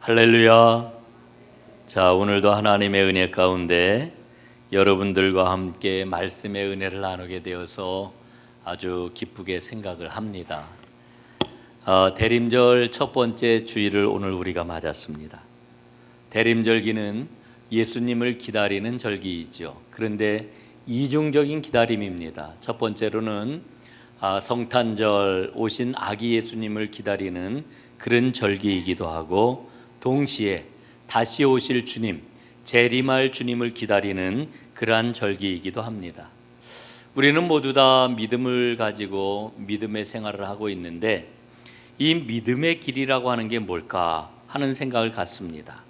할렐루야. 자, 오늘도 하나님의 은혜 가운데 여러분들과 함께 말씀의 은혜를 나누게 되어서 아주 기쁘게 생각을 합니다. 대림절 첫 번째 주일을 오늘 우리가 맞았습니다. 대림절기는 예수님을 기다리는 절기이죠. 그런데 이중적인 기다림입니다. 첫 번째로는 성탄절 오신 아기 예수님을 기다리는 그런 절기이기도 하고, 동시에 다시 오실 주님, 재림할 주님을 기다리는 그러한 절기이기도 합니다. 우리는 모두 다 믿음을 가지고 믿음의 생활을 하고 있는데, 이 믿음의 길이라고 하는 게 뭘까 하는 생각을 갖습니다.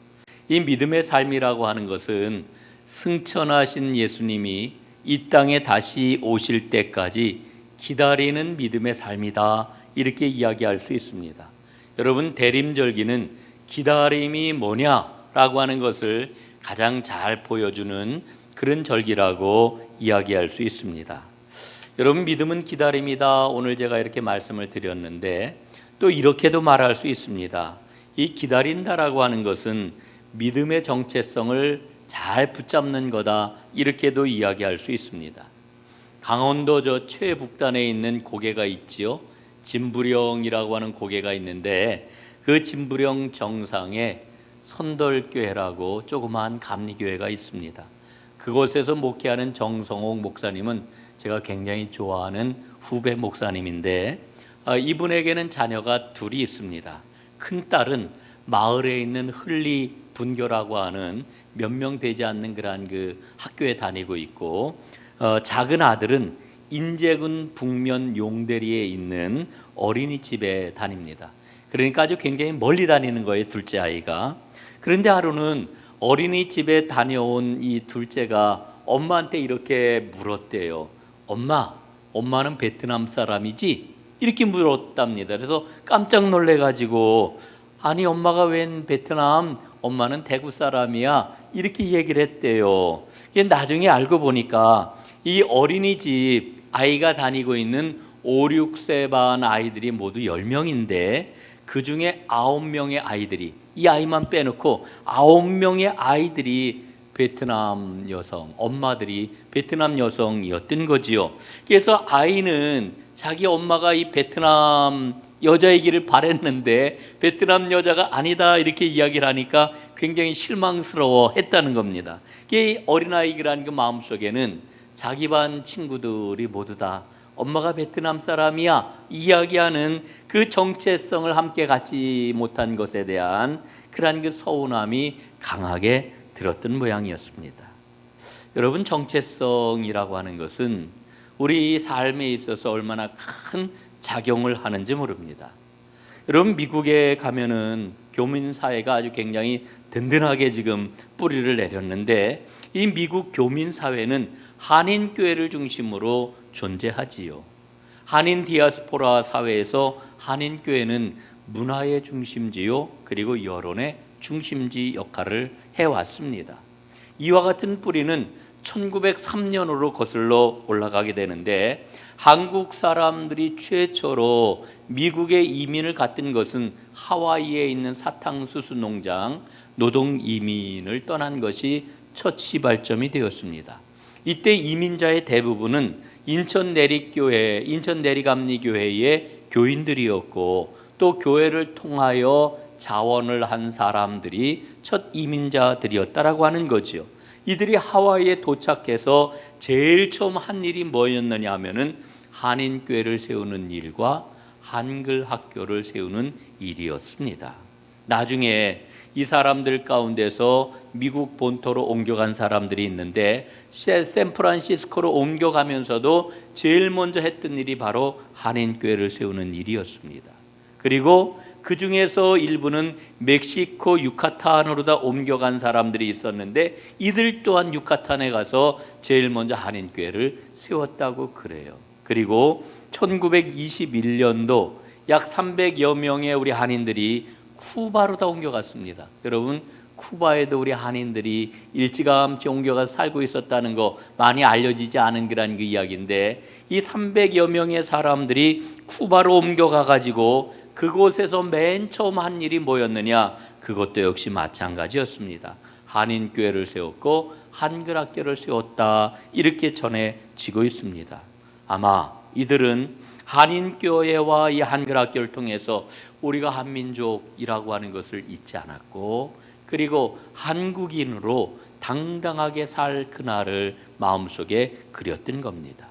이 믿음의 삶이라고 하는 것은 승천하신 예수님이 이 땅에 다시 오실 때까지 기다리는 믿음의 삶이다, 이렇게 이야기할 수 있습니다. 여러분, 대림절기는 기다림이 뭐냐라고 하는 것을 가장 잘 보여주는 그런 절기라고 이야기할 수 있습니다. 여러분, 믿음은 기다림이다, 오늘 제가 이렇게 말씀을 드렸는데, 또 이렇게도 말할 수 있습니다. 이 기다린다라고 하는 것은 믿음의 정체성을 잘 붙잡는 거다, 이렇게도 이야기할 수 있습니다. 강원도 저 최북단에 있는 고개가 있지요. 진부령이라고 하는 고개가 있는데, 그 진부령 정상에 선덜교회라고 조그마한 감리교회가 있습니다. 그곳에서 목회하는 정성옥 목사님은 제가 굉장히 좋아하는 후배 목사님인데, 이분에게는 자녀가 둘이 있습니다. 큰 딸은 마을에 있는 흘리 분교라고 하는 몇 명 되지 않는 그러한 그 학교에 다니고 있고, 작은 아들은 인제군 북면 용대리에 있는 어린이집에 다닙니다. 그러니까 아주 굉장히 멀리 다니는 거예요, 둘째 아이가. 그런데 하루는 어린이집에 다녀온 이 둘째가 엄마한테 이렇게 물었대요. 엄마는 베트남 사람이지? 이렇게 물었답니다. 그래서 깜짝 놀래가지고, 아니 엄마가 웬 베트남, 엄마는 대구 사람이야, 이렇게 얘기를 했대요. 나중에 알고 보니까 이 어린이집 아이가 다니고 있는 5, 6세 반 아이들이 모두 10명인데 그 중에 9명의 아이들이, 이 아이만 빼놓고 9명의 아이들이 베트남 여성, 엄마들이 베트남 여성이었던 거지요. 그래서 아이는 자기 엄마가 이 베트남 여자이기를 바랬는데 베트남 여자가 아니다, 이렇게 이야기를 하니까 굉장히 실망스러워 했다는 겁니다. 이 어린아이라는 그 마음속에는 자기 반 친구들이 모두 다 엄마가 베트남 사람이야 이야기하는 그 정체성을 함께 갖지 못한 것에 대한 그러한 그 서운함이 강하게 들었던 모양이었습니다. 여러분, 정체성이라고 하는 것은 우리 삶에 있어서 얼마나 큰 작용을 하는지 모릅니다. 여러분, 미국에 가면은 교민사회가 아주 굉장히 든든하게 지금 뿌리를 내렸는데, 이 미국 교민사회는 한인교회를 중심으로 존재하지요. 한인 디아스포라 사회에서 한인교회는 문화의 중심지요, 그리고 여론의 중심지 역할을 해왔습니다. 이와 같은 뿌리는 1903년으로 거슬러 올라가게 되는데, 한국 사람들이 최초로 미국에 이민을 갔던 것은 하와이에 있는 사탕수수 농장 노동 이민을 떠난 것이 첫 시발점이 되었습니다. 이때 이민자의 대부분은 인천 내리교회, 인천 내리감리교회의 교인들이었고, 또 교회를 통하여 자원을 한 사람들이 첫 이민자들이었다라고 하는 거죠. 이들이 하와이에 도착해서 제일 처음 한 일이 뭐였느냐 하면은 한인교회를 세우는 일과 한글 학교를 세우는 일이었습니다. 나중에 이 사람들 가운데서 미국 본토로 옮겨간 사람들이 있는데, 샌프란시스코로 옮겨가면서도 제일 먼저 했던 일이 바로 한인교회를 세우는 일이었습니다. 그리고 그 중에서 일부는 멕시코 유카탄으로 다 옮겨간 사람들이 있었는데, 이들 또한 유카탄에 가서 제일 먼저 한인교회를 세웠다고 그래요. 그리고 1921년도 약 300여 명의 우리 한인들이 쿠바로 다 옮겨갔습니다. 여러분, 쿠바에도 우리 한인들이 일찌감치 옮겨가서 살고 있었다는 거 많이 알려지지 않은 그런 그 이야기인데, 이 300여 명의 사람들이 쿠바로 옮겨가 가지고 그곳에서 맨 처음 한 일이 뭐였느냐, 그것도 역시 마찬가지였습니다. 한인교회를 세웠고 한글학교를 세웠다, 이렇게 전해지고 있습니다. 아마 이들은 한인교회와 이 한글학교를 통해서 우리가 한민족이라고 하는 것을 잊지 않았고, 그리고 한국인으로 당당하게 살 그날을 마음속에 그렸던 겁니다.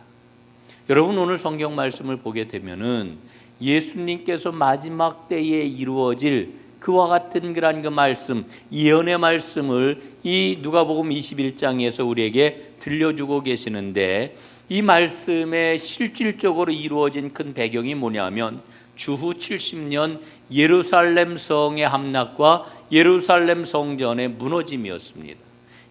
여러분, 오늘 성경 말씀을 보게 되면은 예수님께서 마지막 때에 이루어질 그와 같은 그런 그 말씀, 예언의 말씀을 이 누가복음 21장에서 우리에게 들려주고 계시는데, 이 말씀에 실질적으로 이루어진 큰 배경이 뭐냐면 주후 70년 예루살렘 성의 함락과 예루살렘 성전의 무너짐이었습니다.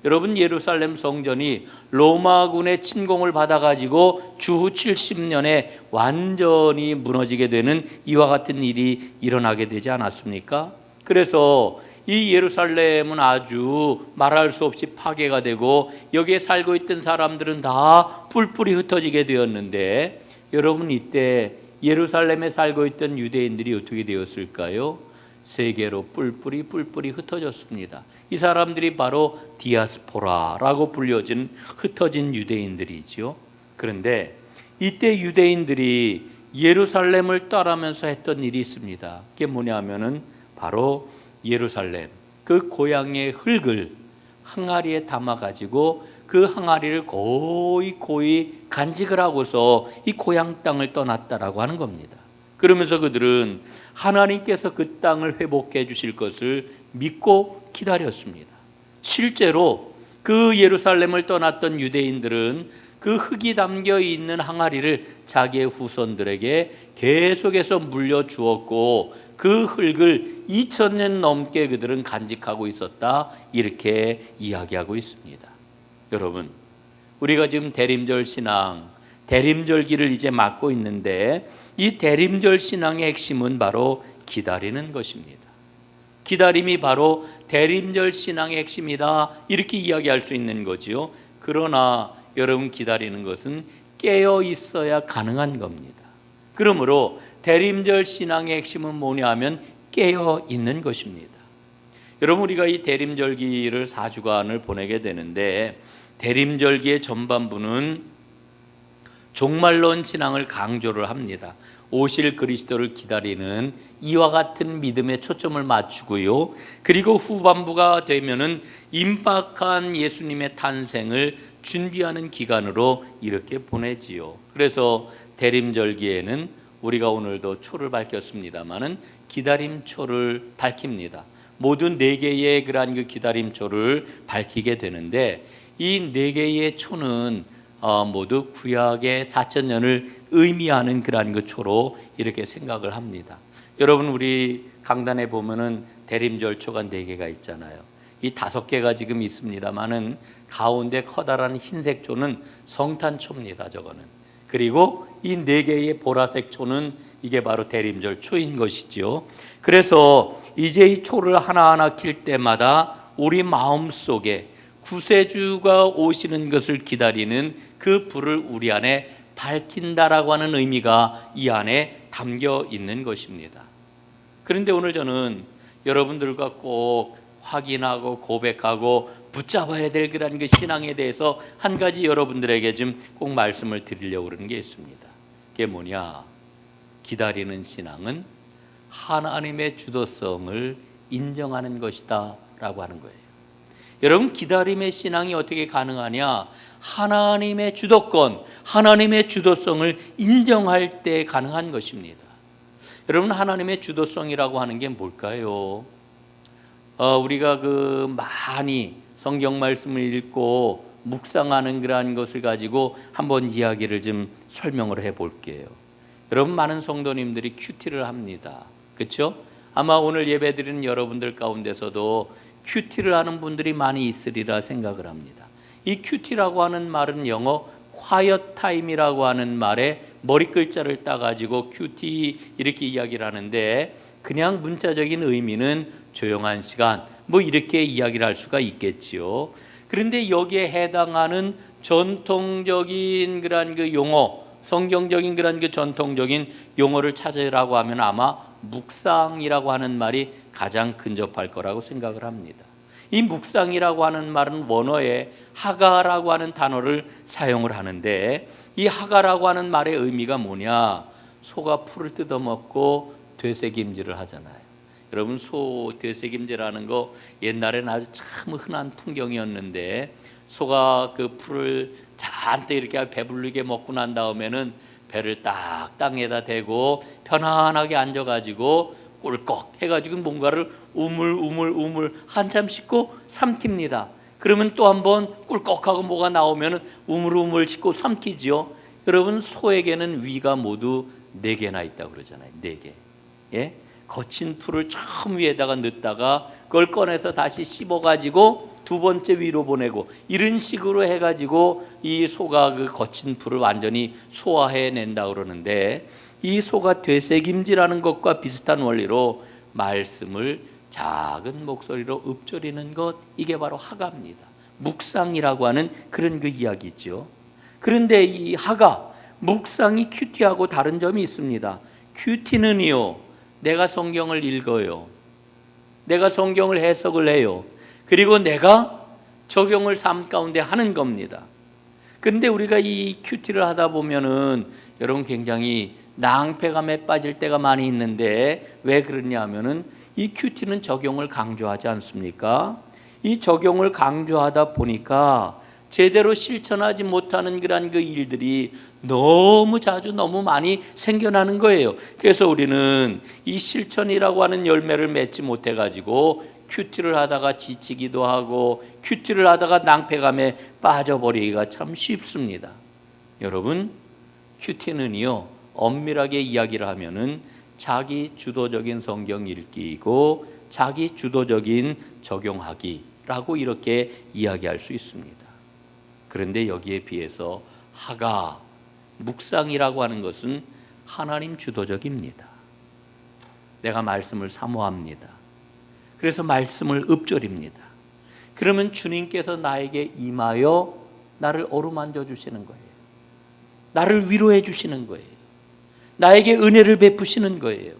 여러분, 예루살렘 성전이 로마군의 침공을 받아가지고 주후 70년에 완전히 무너지게 되는 이와 같은 일이 일어나게 되지 않았습니까? 그래서 이 예루살렘은 아주 말할 수 없이 파괴가 되고 여기에 살고 있던 사람들은 다 뿔뿔이 흩어지게 되었는데, 여러분, 이때 예루살렘에 살고 있던 유대인들이 어떻게 되었을까요? 세계로 뿔뿔이 흩어졌습니다. 이 사람들이 바로 디아스포라라고 불려진 흩어진 유대인들이죠. 그런데 이때 유대인들이 예루살렘을 떠나면서 했던 일이 있습니다. 그게 뭐냐면은 바로 예루살렘 그 고향의 흙을 항아리에 담아 가지고 그 항아리를 고이 간직을 하고서 이 고향 땅을 떠났다라고 하는 겁니다. 그러면서 그들은 하나님께서 그 땅을 회복해 주실 것을 믿고 기다렸습니다. 실제로 그 예루살렘을 떠났던 유대인들은 그 흙이 담겨 있는 항아리를 자기의 후손들에게 계속해서 물려주었고, 그 흙을 2000년 넘게 그들은 간직하고 있었다, 이렇게 이야기하고 있습니다. 여러분, 우리가 지금 대림절 신앙, 대림절기를 이제 맞고 있는데, 이 대림절 신앙의 핵심은 바로 기다리는 것입니다. 기다림이 바로 대림절 신앙의 핵심이다, 이렇게 이야기할 수 있는 거지요. 그러나 여러분, 기다리는 것은 깨어 있어야 가능한 겁니다. 그러므로 대림절 신앙의 핵심은 뭐냐 하면 깨어 있는 것입니다. 여러분, 우리가 이 대림절기를 4주간을 보내게 되는데, 대림절기의 전반부는 종말론 신앙을 강조를 합니다. 오실 그리스도를 기다리는 이와 같은 믿음에 초점을 맞추고요. 그리고 후반부가 되면은 임박한 예수님의 탄생을 준비하는 기간으로 이렇게 보내지요. 그래서 대림절기에는 우리가 오늘도 초를 밝혔습니다마는 기다림초를 밝힙니다. 모든 4개의 그러한 그 기다림초를 밝히게 되는데, 이 4개의 초는 모두 구약의 4000년을 의미하는 그러한 그 초로 이렇게 생각을 합니다. 여러분, 우리 강단에 보면은 대림절 초가 4개가 있잖아요. 이 5개가 지금 있습니다만은 가운데 커다란 흰색 초는 성탄초입니다. 저거는. 그리고 이 4개의 보라색 초는 이게 바로 대림절 초인 것이죠. 그래서 이제 이 초를 하나하나 킬 때마다 우리 마음속에 구세주가 오시는 것을 기다리는 그 불을 우리 안에 밝힌다라고 하는 의미가 이 안에 담겨 있는 것입니다. 그런데 오늘 저는 여러분들과 꼭 확인하고 고백하고 붙잡아야 될 그런 그 신앙에 대해서 한 가지 여러분들에게 좀 꼭 말씀을 드리려고 그러는 게 있습니다. 그게 뭐냐? 기다리는 신앙은 하나님의 주도성을 인정하는 것이다 라고 하는 거예요. 여러분, 기다림의 신앙이 어떻게 가능하냐? 하나님의 주도권, 하나님의 주도성을 인정할 때 가능한 것입니다. 여러분, 하나님의 주도성이라고 하는 게 뭘까요? 우리가 많이 성경 말씀을 읽고 묵상하는 그러한 것을 가지고 한번 이야기를 좀 설명을 해볼게요. 여러분, 많은 성도님들이 큐티를 합니다. 그렇죠? 아마 오늘 예배드리는 여러분들 가운데서도 큐티를 하는 분들이 많이 있으리라 생각을 합니다. 이 큐티라고 하는 말은 영어 quiet time이라고 하는 말에 머리 글자를 따가지고 큐티 이렇게 이야기를 하는데, 그냥 문자적인 의미는 조용한 시간, 이렇게 이야기를 할 수가 있겠지요. 그런데 여기에 해당하는 전통적인 그런 그 용어, 성경적인 그런 그 전통적인 용어를 찾으라고 하면 아마 묵상이라고 하는 말이 가장 근접할 거라고 생각을 합니다. 이 묵상이라고 하는 말은 원어에 하가라고 하는 단어를 사용을 하는데, 이 하가라고 하는 말의 의미가 뭐냐? 소가 풀을 뜯어먹고 되새김질을 하잖아요. 여러분, 소 되새김질하는 거 옛날에는 아주 참 흔한 풍경이었는데, 소가 그 풀을 잔뜩 이렇게 배불리게 먹고 난 다음에는 배를 딱 땅에다 대고 편안하게 앉아가지고 꿀꺽 해가지고 뭔가를 우물 한참 씻고 삼킵니다. 그러면 또 한번 꿀꺽하고 뭐가 나오면 우물 씻고 삼키지요. 여러분, 소에게는 위가 모두 4개나 있다고 그러잖아요. 4개. 예? 거친 풀을 처음 위에다가 넣다가 그걸 꺼내서 다시 씹어가지고 2번째 위로 보내고, 이런 식으로 해가지고 이 소가 그 거친 풀을 완전히 소화해낸다 그러는데, 이 소가 되새김질하는 것과 비슷한 원리로 말씀을 작은 목소리로 읊조리는 것, 이게 바로 하가입니다. 묵상이라고 하는 그런 그 이야기죠. 그런데 이 하가, 묵상이 큐티하고 다른 점이 있습니다. 큐티는요, 내가 성경을 읽어요. 내가 성경을 해석을 해요. 그리고 내가 적용을 삶 가운데 하는 겁니다. 그런데 우리가 이 큐티를 하다 보면은 여러분 굉장히 낭패감에 빠질 때가 많이 있는데, 왜 그러냐 하면은 이 큐티는 적용을 강조하지 않습니까? 이 적용을 강조하다 보니까 제대로 실천하지 못하는 그런 그 일들이 너무 자주 너무 많이 생겨나는 거예요. 그래서 우리는 이 실천이라고 하는 열매를 맺지 못해 가지고 큐티를 하다가 지치기도 하고 큐티를 하다가 낭패감에 빠져버리기가 참 쉽습니다. 여러분, 큐티는요, 엄밀하게 이야기를 하면은 자기 주도적인 성경 읽기이고 자기 주도적인 적용하기라고 이렇게 이야기할 수 있습니다. 그런데 여기에 비해서 하가, 묵상이라고 하는 것은 하나님 주도적입니다. 내가 말씀을 사모합니다. 그래서 말씀을 읊조립니다. 그러면 주님께서 나에게 임하여 나를 어루만져 주시는 거예요. 나를 위로해 주시는 거예요. 나에게 은혜를 베푸시는 거예요.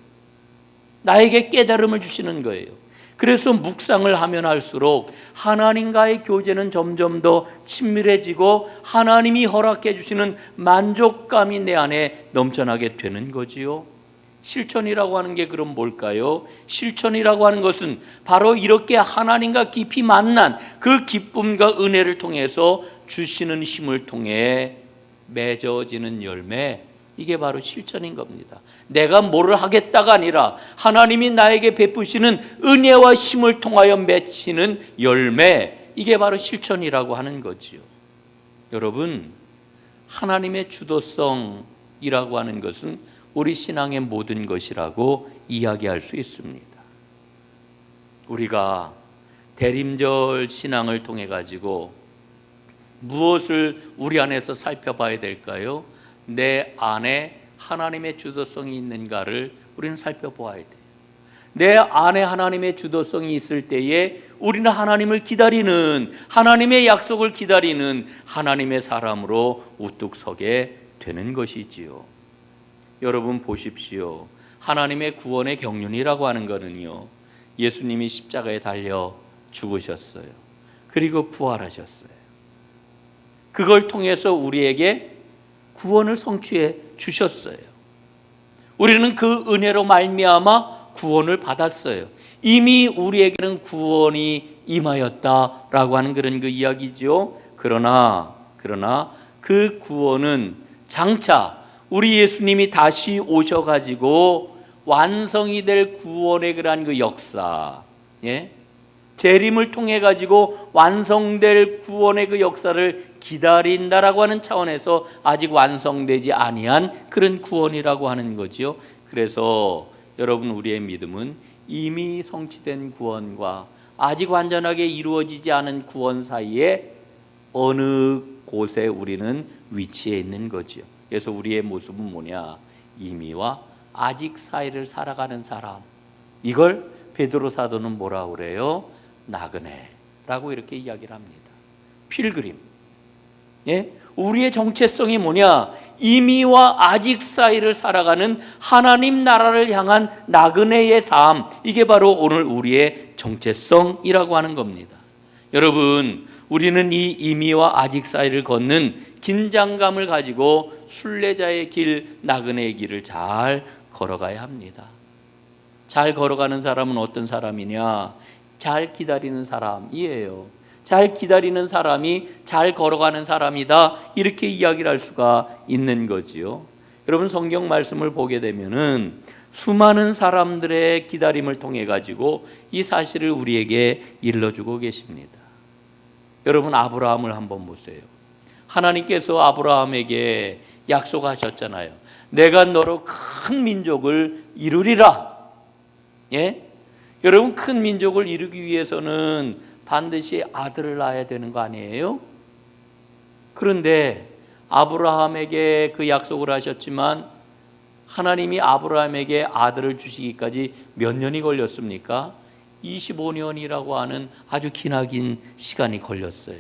나에게 깨달음을 주시는 거예요. 그래서 묵상을 하면 할수록 하나님과의 교제는 점점 더 친밀해지고 하나님이 허락해 주시는 만족감이 내 안에 넘쳐나게 되는 거지요. 실천이라고 하는 게 그럼 뭘까요? 실천이라고 하는 것은 바로 이렇게 하나님과 깊이 만난 그 기쁨과 은혜를 통해서 주시는 힘을 통해 맺어지는 열매, 이게 바로 실천인 겁니다. 내가 뭐를 하겠다가 아니라 하나님이 나에게 베푸시는 은혜와 힘을 통하여 맺히는 열매, 이게 바로 실천이라고 하는 거지요. 여러분, 하나님의 주도성이라고 하는 것은 우리 신앙의 모든 것이라고 이야기할 수 있습니다. 우리가 대림절 신앙을 통해 가지고 무엇을 우리 안에서 살펴봐야 될까요? 내 안에 하나님의 주도성이 있는가를 우리는 살펴보아야 돼요. 내 안에 하나님의 주도성이 있을 때에 우리는 하나님을 기다리는, 하나님의 약속을 기다리는 하나님의 사람으로 우뚝 서게 되는 것이지요. 여러분 보십시오. 하나님의 구원의 경륜이라고 하는 것은요, 예수님이 십자가에 달려 죽으셨어요. 그리고 부활하셨어요. 그걸 통해서 우리에게 구원을 성취해 주셨어요. 우리는 그 은혜로 말미암아 구원을 받았어요. 이미 우리에게는 구원이 임하였다라고 하는 그런 그 이야기죠. 그러나 그 구원은 장차 우리 예수님이 다시 오셔가지고 완성이 될 구원의 그러한 그 역사, 예? 재림을 통해 가지고 완성될 구원의 그 역사를 기다린다라고 하는 차원에서 아직 완성되지 아니한 그런 구원이라고 하는 거지요. 그래서 여러분, 우리의 믿음은 이미 성취된 구원과 아직 완전하게 이루어지지 않은 구원 사이에 어느 곳에 우리는 위치해 있는 거지요. 그래서 우리의 모습은 뭐냐? 이미와 아직 사이를 살아가는 사람. 이걸 베드로 사도는 뭐라고 그래요? 나그네라고 이렇게 이야기를 합니다. 필그림. 예? 우리의 정체성이 뭐냐? 이미와 아직 사이를 살아가는 하나님 나라를 향한 나그네의 삶, 이게 바로 오늘 우리의 정체성이라고 하는 겁니다. 여러분, 우리는 이 이미와 아직 사이를 걷는 긴장감을 가지고 순례자의 길, 나그네의 길을 잘 걸어가야 합니다. 잘 걸어가는 사람은 어떤 사람이냐? 잘 기다리는 사람이에요. 잘 기다리는 사람이 잘 걸어가는 사람이다, 이렇게 이야기를 할 수가 있는 거지요. 여러분, 성경 말씀을 보게 되면은 수많은 사람들의 기다림을 통해 가지고 이 사실을 우리에게 일러주고 계십니다. 여러분, 아브라함을 한번 보세요. 하나님께서 아브라함에게 약속하셨잖아요. 내가 너로 큰 민족을 이루리라. 예? 여러분, 큰 민족을 이루기 위해서는 반드시 아들을 낳아야 되는 거 아니에요? 그런데 아브라함에게 그 약속을 하셨지만 하나님이 아브라함에게 아들을 주시기까지 몇 년이 걸렸습니까? 25년이라고 하는 아주 기나긴 시간이 걸렸어요.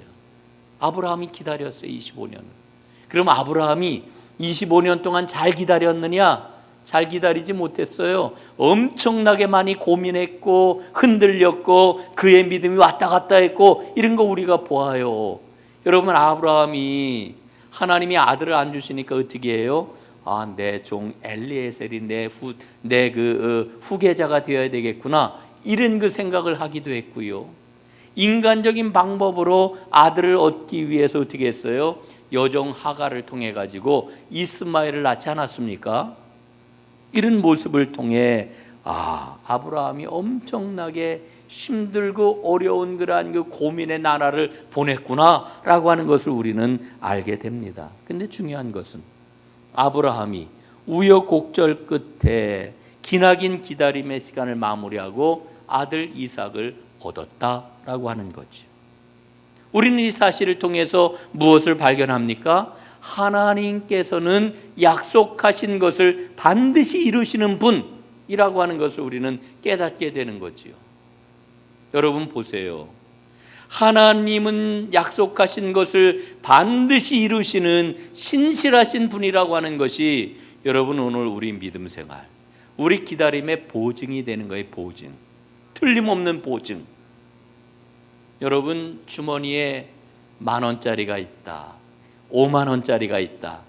아브라함이 기다렸어요, 25년. 그럼 아브라함이 25년 동안 잘 기다렸느냐? 잘 기다리지 못했어요. 엄청나게 많이 고민했고 흔들렸고 그의 믿음이 왔다 갔다 했고, 이런 거 우리가 보아요. 여러분, 아브라함이 하나님이 아들을 안 주시니까 어떻게 해요? 내 종 엘리에셀이 내 후계자가 되어야 되겠구나, 이런 그 생각을 하기도 했고요. 인간적인 방법으로 아들을 얻기 위해서 어떻게 했어요? 여종 하갈을 통해 가지고 이스마엘을 낳지 않았습니까? 이런 모습을 통해 아브라함이 엄청나게 힘들고 어려운 그러한 그 고민의 나라를 보냈구나라고 하는 것을 우리는 알게 됩니다. 근데 중요한 것은 아브라함이 우여곡절 끝에 기나긴 기다림의 시간을 마무리하고 아들 이삭을 얻었다라고 하는 거죠. 우리는 이 사실을 통해서 무엇을 발견합니까? 하나님께서는 약속하신 것을 반드시 이루시는 분이라고 하는 것을 우리는 깨닫게 되는 거지요. 여러분 보세요. 하나님은 약속하신 것을 반드시 이루시는 신실하신 분이라고 하는 것이 여러분 오늘 우리 믿음 생활, 우리 기다림의 보증이 되는 거예요. 보증, 틀림없는 보증. 여러분, 주머니에 10,000원짜리가 있다, 50,000원짜리가 있다.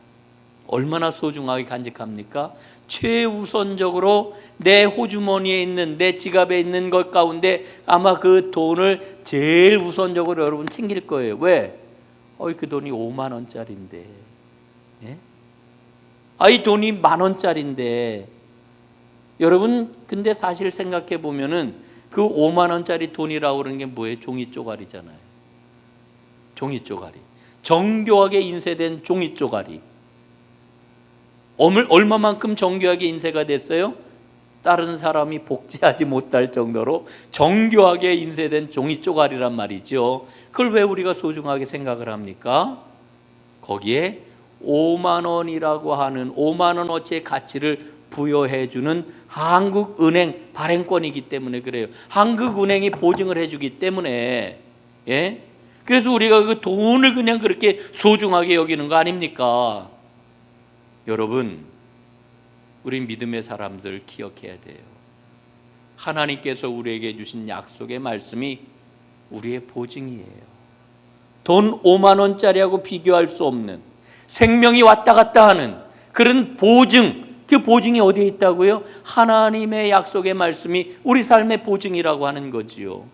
얼마나 소중하게 간직합니까? 최우선적으로 내 호주머니에 있는, 내 지갑에 있는 것 가운데 아마 그 돈을 제일 우선적으로 여러분 챙길 거예요. 왜? 그 돈이 50,000원짜리인데, 예? 이 돈이 10,000원짜리인데. 여러분, 근데 사실 생각해 보면은 그 50,000원짜리 돈이라고 그러는 게 뭐예요? 종이 쪼가리잖아요. 종이 쪼가리. 정교하게 인쇄된 종이 쪼가리. 얼마만큼 정교하게 인쇄가 됐어요? 다른 사람이 복제하지 못할 정도로 정교하게 인쇄된 종이 쪼가리란 말이죠. 그걸 왜 우리가 소중하게 생각을 합니까? 거기에 50,000원이라고 하는 50,000원어치의 가치를 부여해주는 한국은행 발행권이기 때문에 그래요. 한국은행이 보증을 해주기 때문에. 예? 그래서 우리가 그 돈을 그냥 그렇게 소중하게 여기는 거 아닙니까? 여러분, 우리 믿음의 사람들 기억해야 돼요. 하나님께서 우리에게 주신 약속의 말씀이 우리의 보증이에요. 돈 50,000원짜리하고 비교할 수 없는, 생명이 왔다 갔다 하는 그런 보증, 그 보증이 어디에 있다고요? 하나님의 약속의 말씀이 우리 삶의 보증이라고 하는 거지요.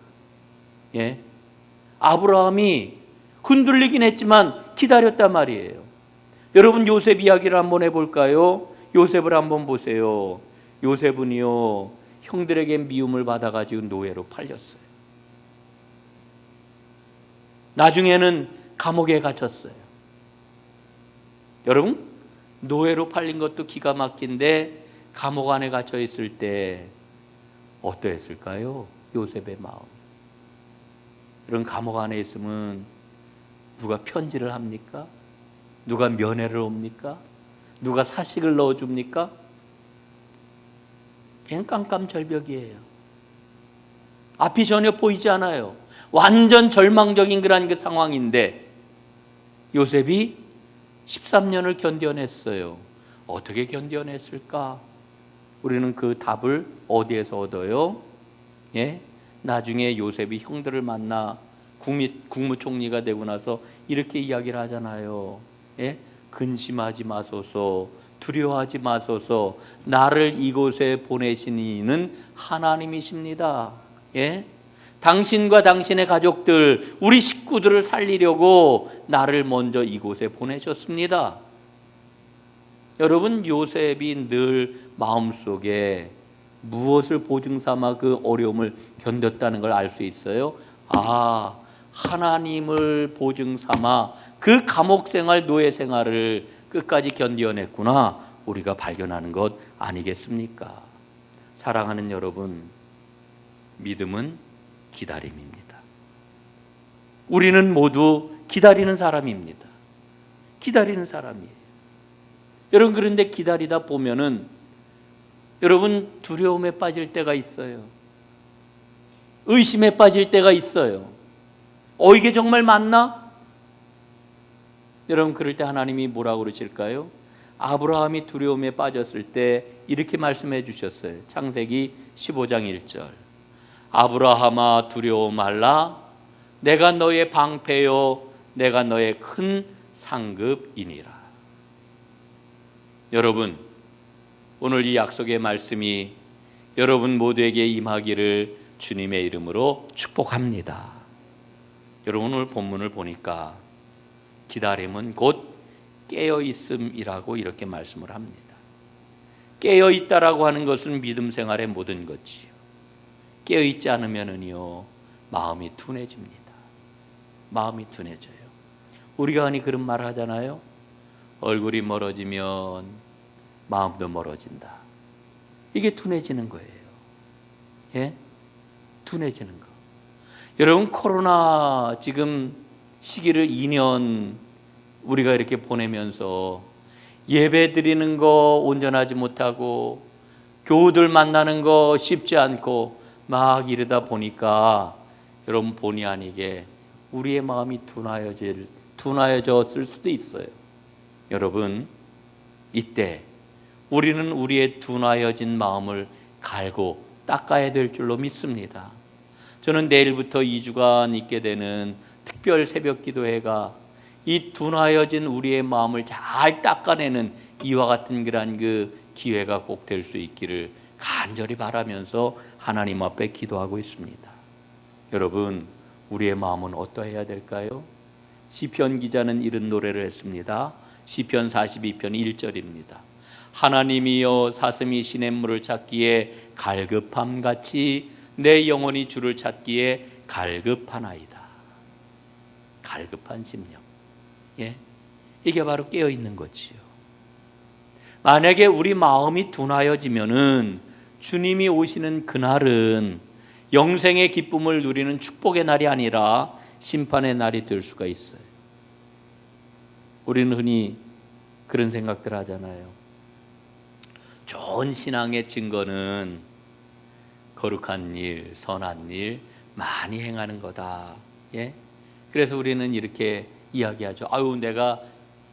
예? 아브라함이 흔들리긴 했지만 기다렸단 말이에요. 여러분, 요셉 이야기를 한번 해볼까요? 요셉을 한번 보세요. 요셉은요, 형들에게 미움을 받아가지고 노예로 팔렸어요. 나중에는 감옥에 갇혔어요. 여러분, 노예로 팔린 것도 기가 막힌데 감옥 안에 갇혀 있을 때 어떠했을까요? 요셉의 마음. 이런 감옥 안에 있으면 누가 편지를 합니까? 누가 면회를 옵니까? 누가 사식을 넣어줍니까? 그냥 깜깜절벽이에요. 앞이 전혀 보이지 않아요. 완전 절망적인 그런 그 상황인데 요셉이 13년을 견뎌냈어요. 어떻게 견뎌냈을까? 우리는 그 답을 어디에서 얻어요? 예? 나중에 요셉이 형들을 만나 국무총리가 되고 나서 이렇게 이야기를 하잖아요. 예? 근심하지 마소서, 두려워하지 마소서, 나를 이곳에 보내신 이는 하나님이십니다. 예? 당신과 당신의 가족들, 우리 식구들을 살리려고 나를 먼저 이곳에 보내셨습니다. 여러분, 요셉이 늘 마음속에 무엇을 보증 삼아 그 어려움을 견뎠다는 걸 알 수 있어요? 하나님을 보증 삼아 그 감옥 생활, 노예 생활을 끝까지 견뎌냈구나, 우리가 발견하는 것 아니겠습니까? 사랑하는 여러분, 믿음은 기다림입니다. 우리는 모두 기다리는 사람입니다. 기다리는 사람이에요. 여러분, 그런데 기다리다 보면은 여러분 두려움에 빠질 때가 있어요. 의심에 빠질 때가 있어요. 이게 정말 맞나? 여러분, 그럴 때 하나님이 뭐라고 그러실까요? 아브라함이 두려움에 빠졌을 때 이렇게 말씀해 주셨어요. 창세기 15장 1절. 아브라함아 두려워 말라, 내가 너의 방패요 내가 너의 큰 상급이니라. 여러분, 오늘 이 약속의 말씀이 여러분 모두에게 임하기를 주님의 이름으로 축복합니다. 여러분, 오늘 본문을 보니까 기다림은 곧 깨어있음이라고 이렇게 말씀을 합니다. 깨어있다라고 하는 것은 믿음 생활의 모든 것이요, 깨어있지 않으면은요 마음이 둔해집니다. 마음이 둔해져요. 우리가 흔히 그런 말 하잖아요. 얼굴이 멀어지면 마음도 멀어진다. 이게 둔해지는 거예요. 예? 둔해지는 거. 여러분, 코로나 지금 시기를 2년 우리가 이렇게 보내면서 예배 드리는 거 온전하지 못하고 교우들 만나는 거 쉽지 않고 막 이러다 보니까 여러분, 본의 아니게 우리의 마음이 둔하여졌을 수도 있어요. 여러분, 이때 우리는 우리의 둔하여진 마음을 갈고 닦아야 될 줄로 믿습니다. 저는 내일부터 2주간 있게 되는 특별 새벽 기도회가 이 둔하여진 우리의 마음을 잘 닦아내는 이와 같은 그런 그 기회가 꼭 될 수 있기를 간절히 바라면서 하나님 앞에 기도하고 있습니다. 여러분, 우리의 마음은 어떠해야 될까요? 시편 기자는 이런 노래를 했습니다. 시편 42편 1절입니다. 하나님이여 사슴이 시냇물을 찾기에 갈급함같이 내 영혼이 주를 찾기에 갈급하나이다. 갈급한 심령. 예? 이게 바로 깨어있는 거지요. 만약에 우리 마음이 둔하여지면은 주님이 오시는 그날은 영생의 기쁨을 누리는 축복의 날이 아니라 심판의 날이 될 수가 있어요. 우리는 흔히 그런 생각들 하잖아요. 좋은 신앙의 증거는 거룩한 일, 선한 일 많이 행하는 거다. 예? 그래서 우리는 이렇게 이야기하죠. 내가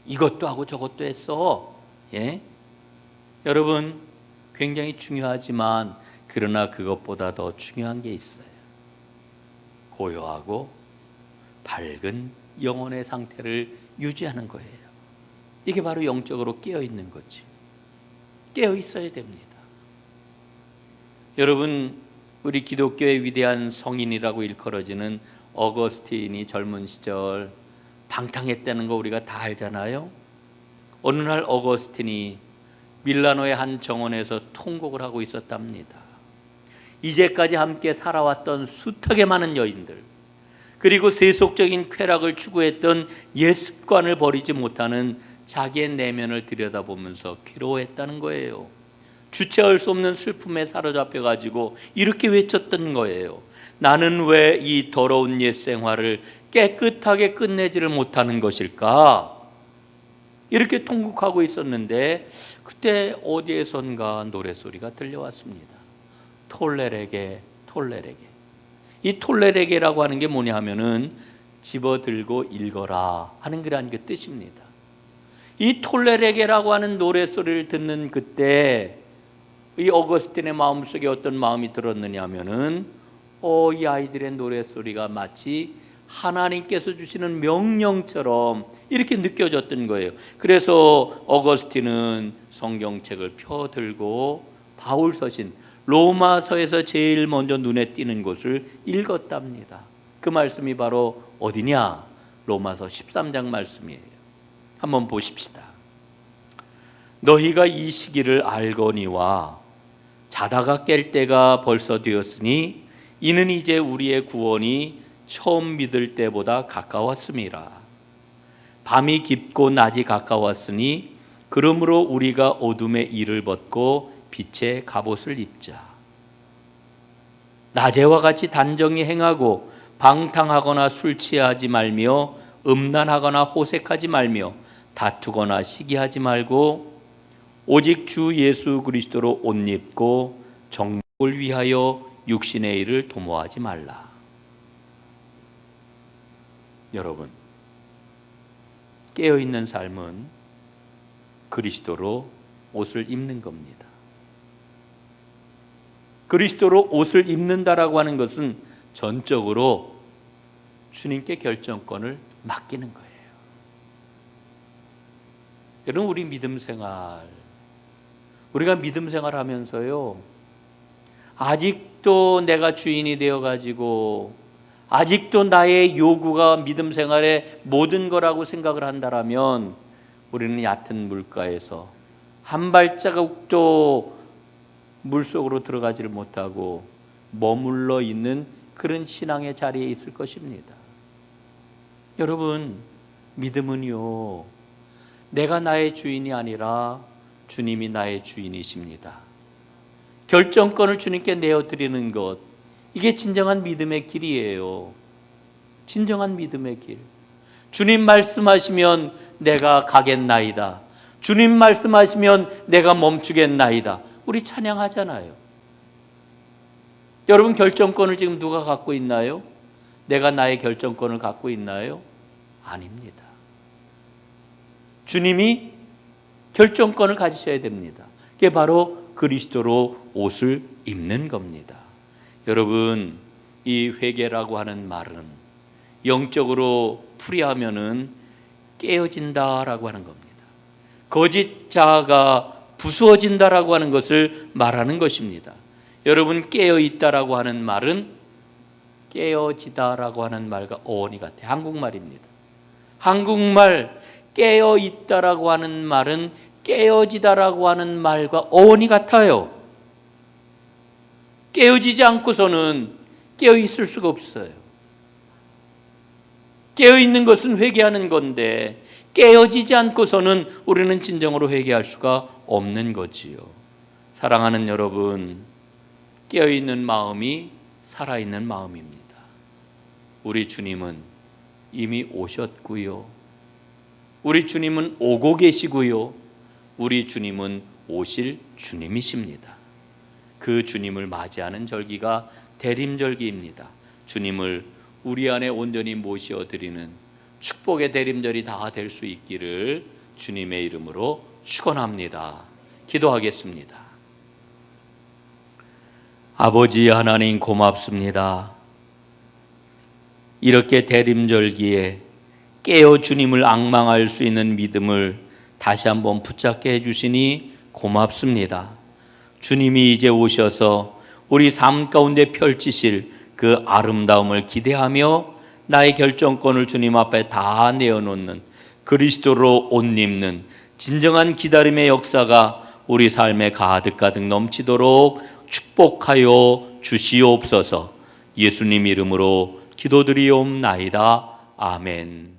이것도 하고 저것도 했어. 예? 여러분, 굉장히 중요하지만 그러나 그것보다 더 중요한 게 있어요. 고요하고 밝은 영혼의 상태를 유지하는 거예요. 이게 바로 영적으로 깨어있는 거지. 깨어있어야 됩니다. 여러분, 우리 기독교의 위대한 성인이라고 일컬어지는 어거스틴이 젊은 시절 방탕했다는 거 우리가 다 알잖아요. 어느 날 어거스틴이 밀라노의 한 정원에서 통곡을 하고 있었답니다. 이제까지 함께 살아왔던 숱하게 많은 여인들, 그리고 세속적인 쾌락을 추구했던 옛 습관을 버리지 못하는 자기의 내면을 들여다보면서 괴로워했다는 거예요. 주체할 수 없는 슬픔에 사로잡혀가지고 이렇게 외쳤던 거예요. 나는 왜 이 더러운 옛 생활을 깨끗하게 끝내지를 못하는 것일까? 이렇게 통곡하고 있었는데 그때 어디에선가 노래소리가 들려왔습니다. 톨레레게, 톨레레게. 이 톨레레게라고 하는 게 뭐냐 하면은 집어들고 읽어라 하는 그런 그 뜻입니다. 이 톨레레게라고 하는 노랫소리를 듣는 그때 이 어거스틴의 마음속에 어떤 마음이 들었느냐 하면은 이 아이들의 노랫소리가 마치 하나님께서 주시는 명령처럼 이렇게 느껴졌던 거예요. 그래서 어거스틴은 성경책을 펴들고 바울 서신 로마서에서 제일 먼저 눈에 띄는 곳을 읽었답니다. 그 말씀이 바로 어디냐? 로마서 13장 말씀이에요. 한번 보십시다. 너희가 이 시기를 알거니와 자다가 깰 때가 벌써 되었으니 이는 이제 우리의 구원이 처음 믿을 때보다 가까웠음이라. 밤이 깊고 낮이 가까웠으니 그러므로 우리가 어둠의 일을 벗고 빛의 갑옷을 입자. 낮에와 같이 단정히 행하고 방탕하거나 술 취하지 말며 음란하거나 호색하지 말며 다투거나 시기하지 말고 오직 주 예수 그리스도로 옷 입고 정욕을 위하여 육신의 일을 도모하지 말라. 여러분, 깨어있는 삶은 그리스도로 옷을 입는 겁니다. 그리스도로 옷을 입는다라고 하는 것은 전적으로 주님께 결정권을 맡기는 거예요. 여러분, 우리 믿음 생활, 우리가 믿음 생활하면서요, 아직도 내가 주인이 되어가지고 아직도 나의 요구가 믿음 생활의 모든 거라고 생각을 한다라면 우리는 얕은 물가에서 한 발자국도 물속으로 들어가지를 못하고 머물러 있는 그런 신앙의 자리에 있을 것입니다. 여러분, 믿음은요, 내가 나의 주인이 아니라 주님이 나의 주인이십니다. 결정권을 주님께 내어드리는 것, 이게 진정한 믿음의 길이에요. 진정한 믿음의 길. 주님 말씀하시면 내가 가겠나이다. 주님 말씀하시면 내가 멈추겠나이다. 우리 찬양하잖아요. 여러분, 결정권을 지금 누가 갖고 있나요? 내가 나의 결정권을 갖고 있나요? 아닙니다. 주님이 결정권을 가지셔야 됩니다. 그게 바로 그리스도로 옷을 입는 겁니다. 여러분, 이 회개라고 하는 말은 영적으로 풀이하면은 깨어진다라고 하는 겁니다. 거짓 자아가 부수어진다라고 하는 것을 말하는 것입니다. 여러분, 깨어 있다라고 하는 말은 깨어지다라고 하는 말과 어원이 같아요. 한국말입니다. 한국말 깨어 있다라고 하는 말은 깨어지다라고 하는 말과 어원이 같아요. 깨어지지 않고서는 깨어 있을 수가 없어요. 깨어 있는 것은 회개하는 건데 깨어지지 않고서는 우리는 진정으로 회개할 수가 없는 거지요. 사랑하는 여러분, 깨어 있는 마음이 살아있는 마음입니다. 우리 주님은 이미 오셨고요. 우리 주님은 오고 계시고요. 우리 주님은 오실 주님이십니다. 그 주님을 맞이하는 절기가 대림절기입니다. 주님을 우리 안에 온전히 모셔드리는 축복의 대림절이 다 될 수 있기를 주님의 이름으로 축원합니다. 기도하겠습니다. 아버지 하나님, 고맙습니다. 이렇게 대림절기에 깨어 주님을 앙망할 수 있는 믿음을 다시 한번 붙잡게 해주시니 고맙습니다. 주님이 이제 오셔서 우리 삶 가운데 펼치실 그 아름다움을 기대하며 나의 결정권을 주님 앞에 다 내어놓는 그리스도로 옷 입는 진정한 기다림의 역사가 우리 삶에 가득 넘치도록 축복하여 주시옵소서. 예수님 이름으로 기도드리옵나이다. 아멘.